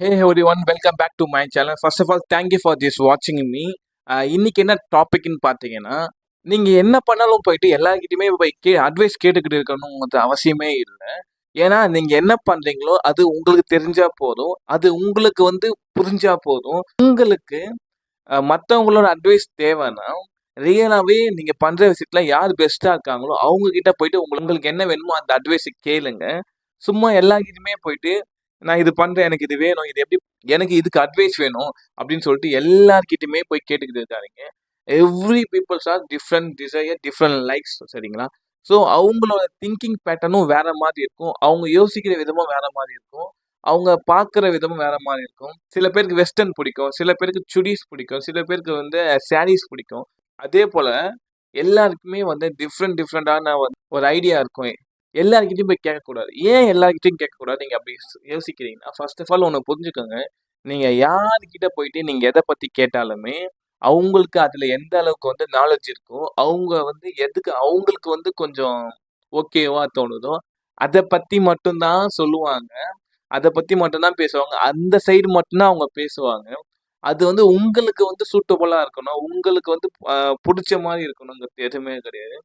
Hey everyone, welcome back to my channel. First of all, thank you for this watching me. இன்னைக்கு என்ன டாபிக்னு பார்த்தீங்கன்னா, நீங்க என்ன பண்ணாலும் போயிட்டு எல்லார்கிட்டயுமே போய் அட்வைஸ் கேட்டுக்கிட்டு இருக்கணும்ங்கிறது அவசியமே இல்லை. ஏன்னா நீங்க என்ன பண்றீங்களோ அது உங்களுக்கு தெரிஞ்சா போதும். அது உங்களுக்கு புரிஞ்சா போதும். உங்களுக்கு மற்றவங்களோட அட்வைஸ் தேவைன்னா ரியலாவே நீங்க பண்ற விஷயத்துல யார் பெஸ்டா இருக்காங்களோ அவங்க கிட்ட போயிட்டு உங்களுக்கு என்ன வேணுமோ அந்த அட்வைஸை கேளுங்க. சும்மா எல்லார்கிட்டயுமே போயிட்டு நான் இது பண்றேன், எனக்கு இது வேணும், இது எப்படி, எனக்கு இதுக்கு அட்வைஸ் வேணும் அப்படின்னு சொல்லிட்டு எல்லார்கிட்டயுமே போய் கேட்டுக்கிட்டு இருக்காருங்க. Every peoples are different desire, different likes, சரிங்களா? ஸோ அவங்களோட திங்கிங் பேட்டர்னும் வேற மாதிரி இருக்கும், அவங்க யோசிக்கிற விதமும் வேற மாதிரி இருக்கும், அவங்க பார்க்குற விதமும் வேற மாதிரி இருக்கும். சில பேருக்கு வெஸ்டர்ன் பிடிக்கும், சில பேருக்கு சுடிஸ் பிடிக்கும், சில பேருக்கு சாரீஸ் பிடிக்கும். அதே போல எல்லாருக்குமே டிஃப்ரெண்ட் டிஃப்ரெண்டான ஒரு ஐடியா இருக்கும். எல்லார்கிட்டயும் போய் கேட்கக்கூடாது. ஏன் எல்லார்கிட்டயும் கேட்கக்கூடாது நீங்க அப்படி யோசிக்கிறீங்கன்னா, ஃபர்ஸ்ட் ஆஃப் ஆல் ஒன்று புரிஞ்சுக்கோங்க. நீங்க யார்கிட்ட போயிட்டு நீங்க எதை பத்தி கேட்டாலுமே அவங்களுக்கு அதுல எந்த அளவுக்கு நாலேஜ் இருக்கோ, அவங்க எதுக்கு அவங்களுக்கு கொஞ்சம் ஓகேவா தோணுதோ அதை பத்தி மட்டும்தான் சொல்லுவாங்க, அதை பத்தி மட்டும்தான் பேசுவாங்க, அந்த சைடு மட்டும்தான் அவங்க பேசுவாங்க. அது உங்களுக்கு சூட்டபுளா இருக்கணும், உங்களுக்கு பிடிச்ச மாதிரி இருக்கணுங்கிறது எதுவுமே கிடையாது.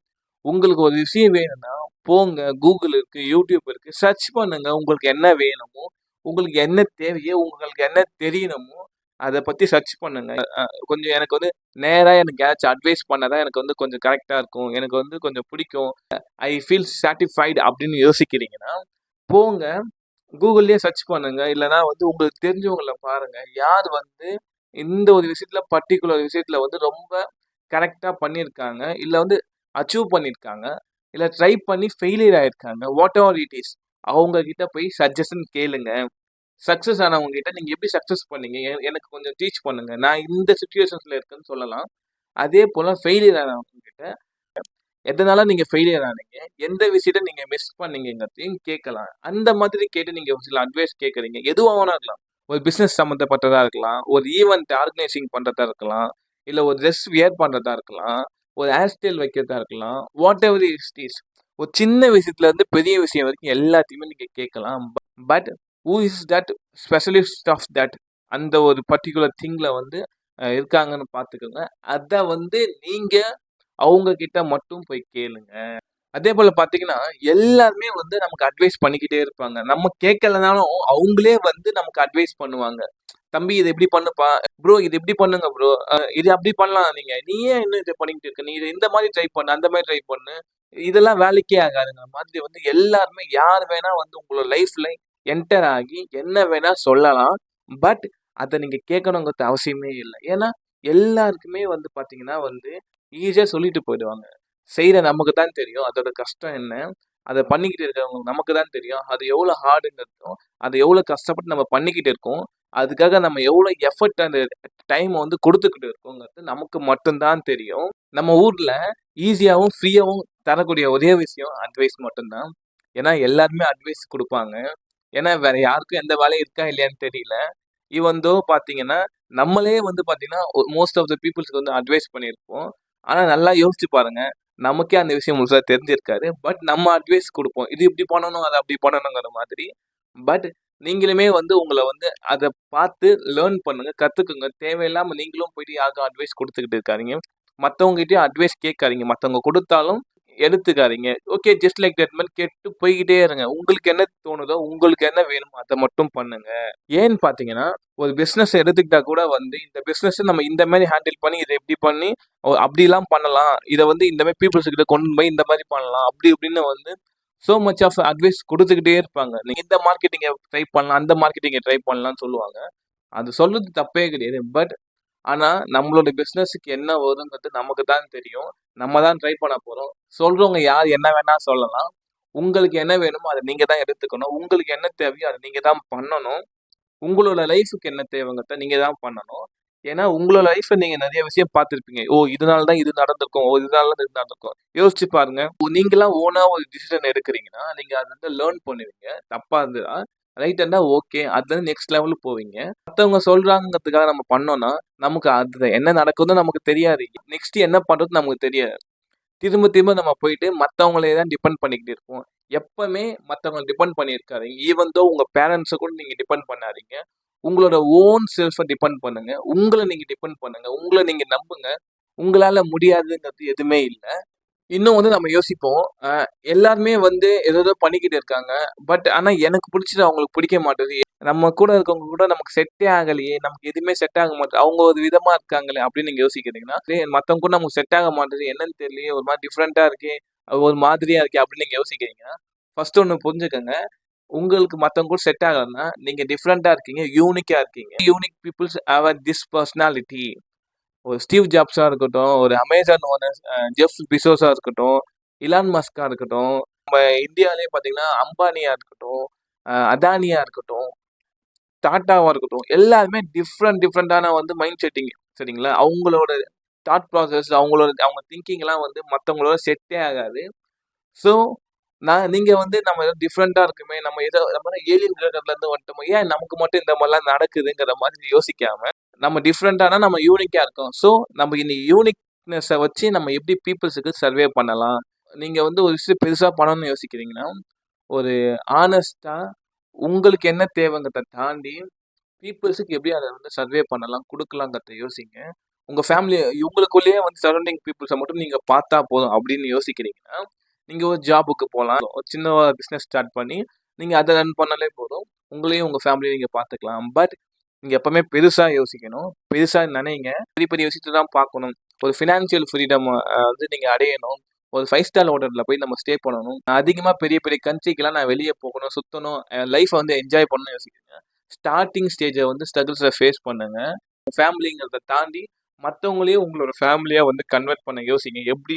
உங்களுக்கு ஒரு விஷயம் வேணும்னா போங்க, கூகுள் இருக்கு, யூடியூப் இருக்கு, சர்ச் பண்ணுங்க. உங்களுக்கு என்ன வேணுமோ, உங்களுக்கு என்ன தேவையோ, உங்களுக்கு என்ன தெரியணுமோ அதை பத்தி சர்ச் பண்ணுங்க. கொஞ்சம் எனக்கு நேரா எனக்கு யாராச்சும் அட்வைஸ் பண்ணாதான் எனக்கு கொஞ்சம் கரெக்டா இருக்கும், எனக்கு கொஞ்சம் பிடிக்கும், ஐ ஃபீல் சாட்டிஸ்ஃபைடு அப்படின்னு யோசிக்கிறீங்கன்னா போங்க, கூகுள்லயே சர்ச் பண்ணுங்க. இல்லைன்னா உங்களுக்கு தெரிஞ்சவங்கள பாருங்க, யார் இந்த ஒரு விஷயத்துல பர்டிகுலர் விஷயத்துல ரொம்ப கரெக்டா பண்ணியிருக்காங்க, இல்ல அச்சீவ் பண்ணியிருக்காங்க, இல்ல ட்ரை பண்ணி ஃபெயிலியர் ஆயிருக்காங்க, வாட் எவர் இட் இஸ், அவங்க கிட்ட போய் சஜஷன் கேளுங்க. சக்சஸ் ஆனவங்க கிட்ட நீங்க எப்படி சக்சஸ் பண்ணீங்க, எனக்கு கொஞ்சம் டீச் பண்ணுங்க, நான் இந்த சுச்சுவேஷன்ஸ்ல இருக்கேன்னு சொல்லலாம். அதே போல ஃபெயிலியர் ஆனவங்க கிட்ட எதனால நீங்க ஃபெயிலியர் ஆனீங்க, எந்த விஷயத்த நீங்க மிஸ் பண்ணீங்கங்கிறதையும் கேட்கலாம். அந்த மாதிரி கேட்டு நீங்க சில அட்வைஸ் கேட்குறீங்க, எதுவாக வேணா இருக்கலாம். ஒரு பிஸ்னஸ் சம்மந்தப்பட்டதா இருக்கலாம், ஒரு ஈவெண்ட் ஆர்கனைசிங் பண்றதா இருக்கலாம், இல்லை ஒரு ட்ரெஸ் வியர் பண்றதா இருக்கலாம், ஒரு ஹேர் ஸ்டைல் வைக்கிறதா இருக்கலாம், வாட் எவர் இட் இஸ். ஒரு சின்ன விஷயத்துல இருந்து பெரிய விஷயம் வரைக்கும் எல்லாத்தையுமே நீங்க கேட்கலாம். But who is that specialist of that, அந்த ஒரு பர்டிகுலர் திங்ல இருக்காங்கன்னு பார்த்துக்கோங்க. அதை நீங்க அவங்க கிட்ட மட்டும் போய் கேளுங்க. அதே போல பாத்தீங்கன்னா எல்லாருமே நமக்கு அட்வைஸ் பண்ணிக்கிட்டே இருப்பாங்க. நம்ம கேட்கலனாலும் அவங்களே நமக்கு அட்வைஸ் பண்ணுவாங்க. தம்பி இது எப்படி பண்ணுப்பா, ப்ரோ இது எப்படி பண்ணுங்க ப்ரோ, இது அப்படி பண்ணலாம், நீ ஏன் இன்னும் இதை பண்ணிக்கிட்டு இருக்க, நீ இது இந்த மாதிரி ட்ரை பண்ணு, அந்த மாதிரி ட்ரை பண்ணு, இதெல்லாம் வேலைக்கே ஆகாதுங்க மாதிரி எல்லாருமே யார் வேணா உங்களோட லைஃப்ல என்டர் ஆகி என்ன வேணா சொல்லலாம். பட் அதை நீங்க கேட்கணுங்கிறது அவசியமே இல்லை. ஏன்னா எல்லாருக்குமே பாத்தீங்கன்னா ஈஸியா சொல்லிட்டு போயிடுவாங்க. செய்யற நமக்கு தான் தெரியும் அதோட கஷ்டம் என்ன, அதை பண்ணிக்கிட்டு இருக்கிறவங்க நமக்கு தான் தெரியும் அது எவ்வளோ ஹார்டுங்கிறதும், அதை எவ்வளோ கஷ்டப்பட்டு நம்ம பண்ணிக்கிட்டு இருக்கோம், அதுக்காக நம்ம எவ்வளோ எஃபர்ட் அந்த டைம் கொடுத்துக்கிட்டு இருக்கோங்கிறது நமக்கு மட்டும்தான் தெரியும். நம்ம ஊர்ல ஈஸியாகவும் ஃப்ரீயாகவும் தரக்கூடிய ஒரே விஷயம் அட்வைஸ் மட்டும்தான். ஏன்னா எல்லாருமே அட்வைஸ் கொடுப்பாங்க. ஏன்னா வேற யாருக்கும் எந்த வேலையும் இருக்கா இல்லையான்னு தெரியல. இவந்தோ பாத்தீங்கன்னா நம்மளே பாத்தீங்கன்னா மோஸ்ட் ஆஃப் த பீப்புள்ஸ்க்கு அட்வைஸ் பண்ணியிருப்போம். ஆனா நல்லா யோசிச்சு பாருங்க, நமக்கே அந்த விஷயம் முழுசா தெரிஞ்சிருக்காது. பட் நம்ம அட்வைஸ் கொடுப்போம், இது இப்படி பண்ணணும், அதை அப்படி பண்ணணுங்கிற மாதிரி. பட் நீங்களுமே உங்களை அதை பார்த்து லேர்ன் பண்ணுங்க, கத்துக்குங்க. தேவையில்லாம நீங்களும் போயிட்டு யாருக்கும் அட்வைஸ் கொடுத்துக்கிட்டு இருக்காதீங்க, மற்றவங்ககிட்டயும் அட்வைஸ் கேட்காதீங்க. மற்றவங்க கொடுத்தாலும் எடுத்துக்காதீங்க. ஓகே, ஜஸ்ட் லைக் தட் மாதிரி கேட்டு போய்கிட்டே இருங்க. உங்களுக்கு என்ன தோணுதோ, உங்களுக்கு என்ன வேணுமோ அதை மட்டும் பண்ணுங்க. ஏன்னு பாத்தீங்கன்னா ஒரு பிசினஸ் எடுத்துக்கிட்டா கூட இந்த பிசினஸ் நம்ம இந்த மாதிரி ஹேண்டில் பண்ணி இதை எப்படி பண்ணி அப்படிலாம் பண்ணலாம், இதை இந்த மாதிரி பீப்புள்ஸ் கிட்ட கொண்டு போய் இந்த மாதிரி பண்ணலாம், அப்படி இப்படின்னு சோ மச் ஆஃப் அட்வைஸ் கொடுத்துக்கிட்டே இருப்பாங்க. நீங்க இந்த மார்க்கெட்டிங்கை ட்ரை பண்ணலாம், அந்த மார்க்கெட்டிங்கை ட்ரை பண்ணலாம்னு சொல்லுவாங்க. அது சொல்றது தப்பே கிடையாது. பட் ஆனா நம்மளோட பிசினஸுக்கு என்ன வருங்கிறது நமக்கு தான் தெரியும், நம்ம தான் ட்ரை பண்ண போறோம். சொல்றவங்க யார் என்ன வேணா சொல்லலாம், உங்களுக்கு என்ன வேணுமோ அதை நீங்க தான் எடுத்துக்கணும், உங்களுக்கு என்ன தேவையோ அதை நீங்க தான் பண்ணணும், உங்களோட லைஃபுக்கு என்ன தேவைங்கிறத நீங்க தான் பண்ணணும். ஏன்னா உங்களோட லைஃப்ல நீங்க நிறைய விஷயம் பார்த்துருப்பீங்க. ஓ இதனால தான் இது நடந்திருக்கும், ஓ இதனால தான் இது நடந்திருக்கும். யோசிச்சு பாருங்க, நீங்களா ஓனா ஒரு டிசிஷன் எடுக்கிறீங்கன்னா நீங்க அதை லேர்ன் பண்ணுவீங்க. தப்பா இருந்ததா ரைட் இருந்தா ஓகே, அதுல நெக்ஸ்ட் லெவலுக்கு போவீங்க. மற்றவங்க சொல்றாங்கிறதுக்காக நம்ம பண்ணோம்னா நமக்கு அது என்ன நடக்குதுன்னு நமக்கு தெரியாது, நெக்ஸ்ட் என்ன பண்றது நமக்கு தெரியாது. திரும்ப திரும்ப நம்ம போயிட்டு மற்றவங்களே தான் டிபெண்ட் பண்ணிக்கிட்டு இருப்போம். எப்பவுமே மற்றவங்களை டிபெண்ட் பண்ணியிருக்காதீங்க. ஈவன் தோ உங்க பேரண்ட்ஸை கூட நீங்க டிபெண்ட் பண்ணாதீங்க. உங்களோட ஓன் செல்ஃபை டிபெண்ட் பண்ணுங்க. உங்கள நீங்க டிபெண்ட் பண்ணுங்க. உங்கள நீங்க நம்புங்க. உங்களால முடியாதுங்கிறது எதுவுமே இல்ல. இன்னும் வந்து நம்ம யோசிப்போம். எல்லாருமே வந்து ஏதேதோ பண்ணிக்கிட்டு இருக்காங்க. பட் ஆனா எனக்கு பிடிச்சது அவங்களுக்கு பிடிக்க மாட்டேது. நம்ம கூட இருக்கவங்க கூட நமக்கு செட்டே ஆகலையே! நமக்கு எதுவுமே செட் ஆக மாட்டுது. அவங்க ஒரு விதமா இருக்காங்களே! அப்படின்னு நீங்க யோசிக்கிறீங்கன்னா, மத்தவங்க கூட நமக்கு செட் ஆக மாட்டுது. என்னன்னு தெரியலையே! ஒரு மாரி டிஃபரெண்ட்டா இருக்கே! ஒரு மாதிரியா இருக்கே! அப்படின்னு நீங்க யோசிக்கிறீங்கன்னா, ஃபர்ஸ்ட் ஒண்ணு புரிஞ்சுக்கங்க. உங்களுக்கு மத்தவங்க கூட செட் ஆகலன்னா, நீங்க டிஃபரெண்ட்டா இருக்கீங்க. யூனிக்கா இருக்கீங்க. Unique peoples have this personality. ஒரு ஸ்டீவ் ஜாப்ஸா இருக்கட்டும், ஒரு அமேசான் ஓனர் ஜெஃப் பிசோஸா இருக்கட்டும், இலான் மஸ்கா இருக்கட்டும், நம்ம இந்தியாவிலேயே பார்த்தீங்கன்னா, அம்பானியா இருக்கட்டும், அதானியா இருக்கட்டும், டாட்டாவா இருக்கட்டும், எல்லாருமே டிஃப்ரெண்டான வந்து மைண்ட் செட்டிங் சரிங்களா? அவங்களோட தாட் ப்ராசஸ், அவங்க திங்கிங்லாம் வந்து மத்தவங்களோட செட்டே ஆகாது. ஸோ, நீங்க வந்து நம்ம ஏதோ டிஃப்ரெண்ட்டா இருக்குமே, நம்ம ஏலியன் கிரகத்துலருந்து வந்துட்டோமோ, ஏன் நமக்கு மட்டும் இந்த மாரிலாம் நடக்குதுங்கிற மாதிரி யோசிக்காம, நம்ம டிஃப்ரெண்ட்டானா நம்ம யூனிக்கா இருக்கோம். ஸோ, நம்ம இந்த யூனிக்னெஸ்ஸ வச்சு நம்ம எப்படி பீப்பிள்ஸுக்கு சர்வே பண்ணலாம்? நீங்க வந்து ஒரு விஷயம் பெருசா பண்ணணும்னு யோசிக்கிறீங்கன்னா, ஒரு ஹானஸ்ட்டா உங்களுக்கு என்ன தேவைங்கிறத தாண்டி, பீப்பிள்ஸுக்கு எப்படி அத வந்து சர்வே பண்ணலாம், குடுக்கலாங்கிறத யோசிங்க. உங்க ஃபேமிலி இவங்களுக்குள்ளேயே வந்து சரவுண்டிங் பீப்பிள்ஸ மட்டும் நீங்க பார்த்தா போதும் அப்படின்னு யோசிக்கிறீங்கன்னா, நீங்க ஒரு ஜாபுக்கு போலாம். ஒரு சின்ன பிசினஸ் ஸ்டார்ட் பண்ணி, நீங்க அத ரன் பண்ணாலே போதும். உங்களையும் உங்க ஃபேமிலிய நீங்க பார்த்துக்கலாம். பட் நீங்க எப்பவுமே பெருசா யோசிக்கணும். பெருசா நெனைங்க. பெரிய பெரிய விஷயத்த தான் பார்க்கணும். ஒரு ஃபினான்ஷியல் ஃப்ரீடம் வந்து நீங்க அடையணும். ஒரு 5 ஸ்டார் ஹோட்டல்ல போய் நம்ம ஸ்டே பண்ணணும். அதிகமா பெரிய பெரிய கண்ட்ரிக்குலாம் நான் வெளிய போகணும், சுத்தணும், லைஃப்ப வந்து என்ஜாய் பண்ணணும்னு யோசிக்கிறீங்க. ஸ்டார்ட்டிங் ஸ்டேஜ வந்து ஸ்ட்ரகிள்ஸ ஃபேஸ் பண்ணுங்க. ஃபேமிலிங்கிறத தாண்டி மத்தவங்களையும் உங்களோட ஃபேமிலியா வந்து கன்வெர்ட் பண்ண யோசிங்க. எப்படி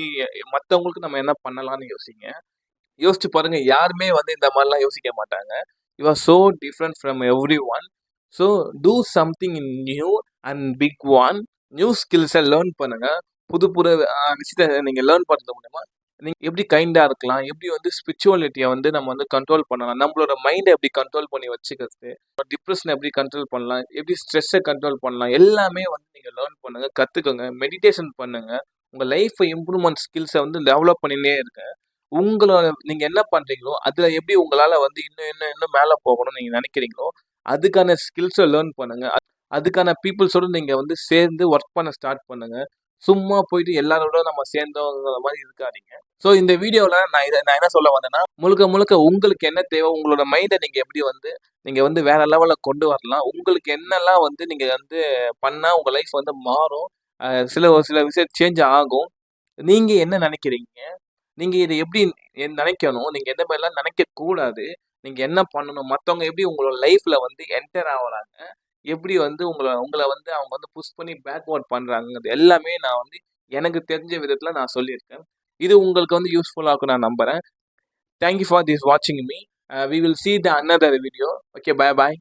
மத்தவங்களுக்கு நம்ம என்ன பண்ணலாம்னு யோசிங்க. யோசிச்சு பாருங்க. யாருமே வந்து இந்த மாரிலாம் யோசிக்க மாட்டாங்க. You are so different from everyone. So do something new and big one. New skills learn பண்ணுங்க. புது புது விஷயத்த நீங்க லேர்ன் பண்றது மூலியமா, நீங்க எப்படி கைண்டா இருக்கலாம், எப்படி வந்து ஸ்பிரிச்சுவாலிட்டிய வந்து நம்ம வந்து கண்ட்ரோல் பண்ணலாம், நம்மளோட மைண்ட எப்படி கண்ட்ரோல் பண்ணி வச்சுக்கிறது, டிப்ரஷன எப்படி கண்ட்ரோல் பண்ணலாம், எப்படி ஸ்ட்ரெஸ்ஸ கண்ட்ரோல் பண்ணலாம், எல்லாமே வந்து நீங்க லேர்ன் பண்ணுங்க, கத்துக்கோங்க, மெடிடேஷன் பண்ணுங்க. உங்க லைஃப் இம்ப்ரூவ்மென்ட் ஸ்கில்ஸ வந்து டெவலப் பண்ணினே இருங்க. உங்களோட நீங்க என்ன பண்றீங்களோ, அதுல எப்படி உங்களால வந்து இன்னும் மேல போகணும்னு நீங்க நெனைக்கிறீங்களோ, அதுக்கான ஸ்கில்ஸ லேர்ன் பண்ணுங்க. அதுக்கான பீப்பிள்ஸோட நீங்க வந்து சேர்ந்து ஒர்க் பண்ண ஸ்டார்ட் பண்ணுங்க. சும்மா போயிட்டு எல்லாரோட நம்ம சேர்ந்தோங்கிற மாரி இருக்காதீங்க. ஸோ இந்த வீடியோல நான் என்ன சொல்ல வந்தேன்னா, முழுக்க முழுக்க உங்களுக்கு என்ன தேவை, உங்களோட மைண்ட நீங்க எப்படி வந்து நீங்க வந்து வேற லெவல்ல கொண்டு வரலாம். உங்களுக்கு என்னலாம் வந்து நீங்க வந்து பண்ணா உங்க லைஃப் வந்து மாறும். ஒரு சில விஷயம் சேஞ்ச் ஆகும். நீங்க என்ன நெனைக்கிறீங்க? நீங்க இத எப்படி நெனைக்கணும்? நீங்க எந்த மாரிலாம் நெனைக்கக்கூடாது? நீங்க என்ன பண்ணணும்? மத்தவங்க எப்படி உங்களோட லைஃப்ல வந்து என்டர் ஆவுறாங்க? எப்படி வந்து உங்கள உங்கள வந்து அவங்க வந்து புஷ் பண்ணி பேக்வர்ட் பண்றாங்கங்கிறது எல்லாமே நான் வந்து எனக்கு தெரிஞ்ச விதத்துல நான் சொல்லியிருக்கேன். இது உங்களுக்கு வந்து யூஸ்ஃபுல்லா இருக்கும்னு நான் நம்புறேன். தேங்க் யூ ஃபார் திஸ் வாட்சிங் me. We will see the another video. Okay, bye bye.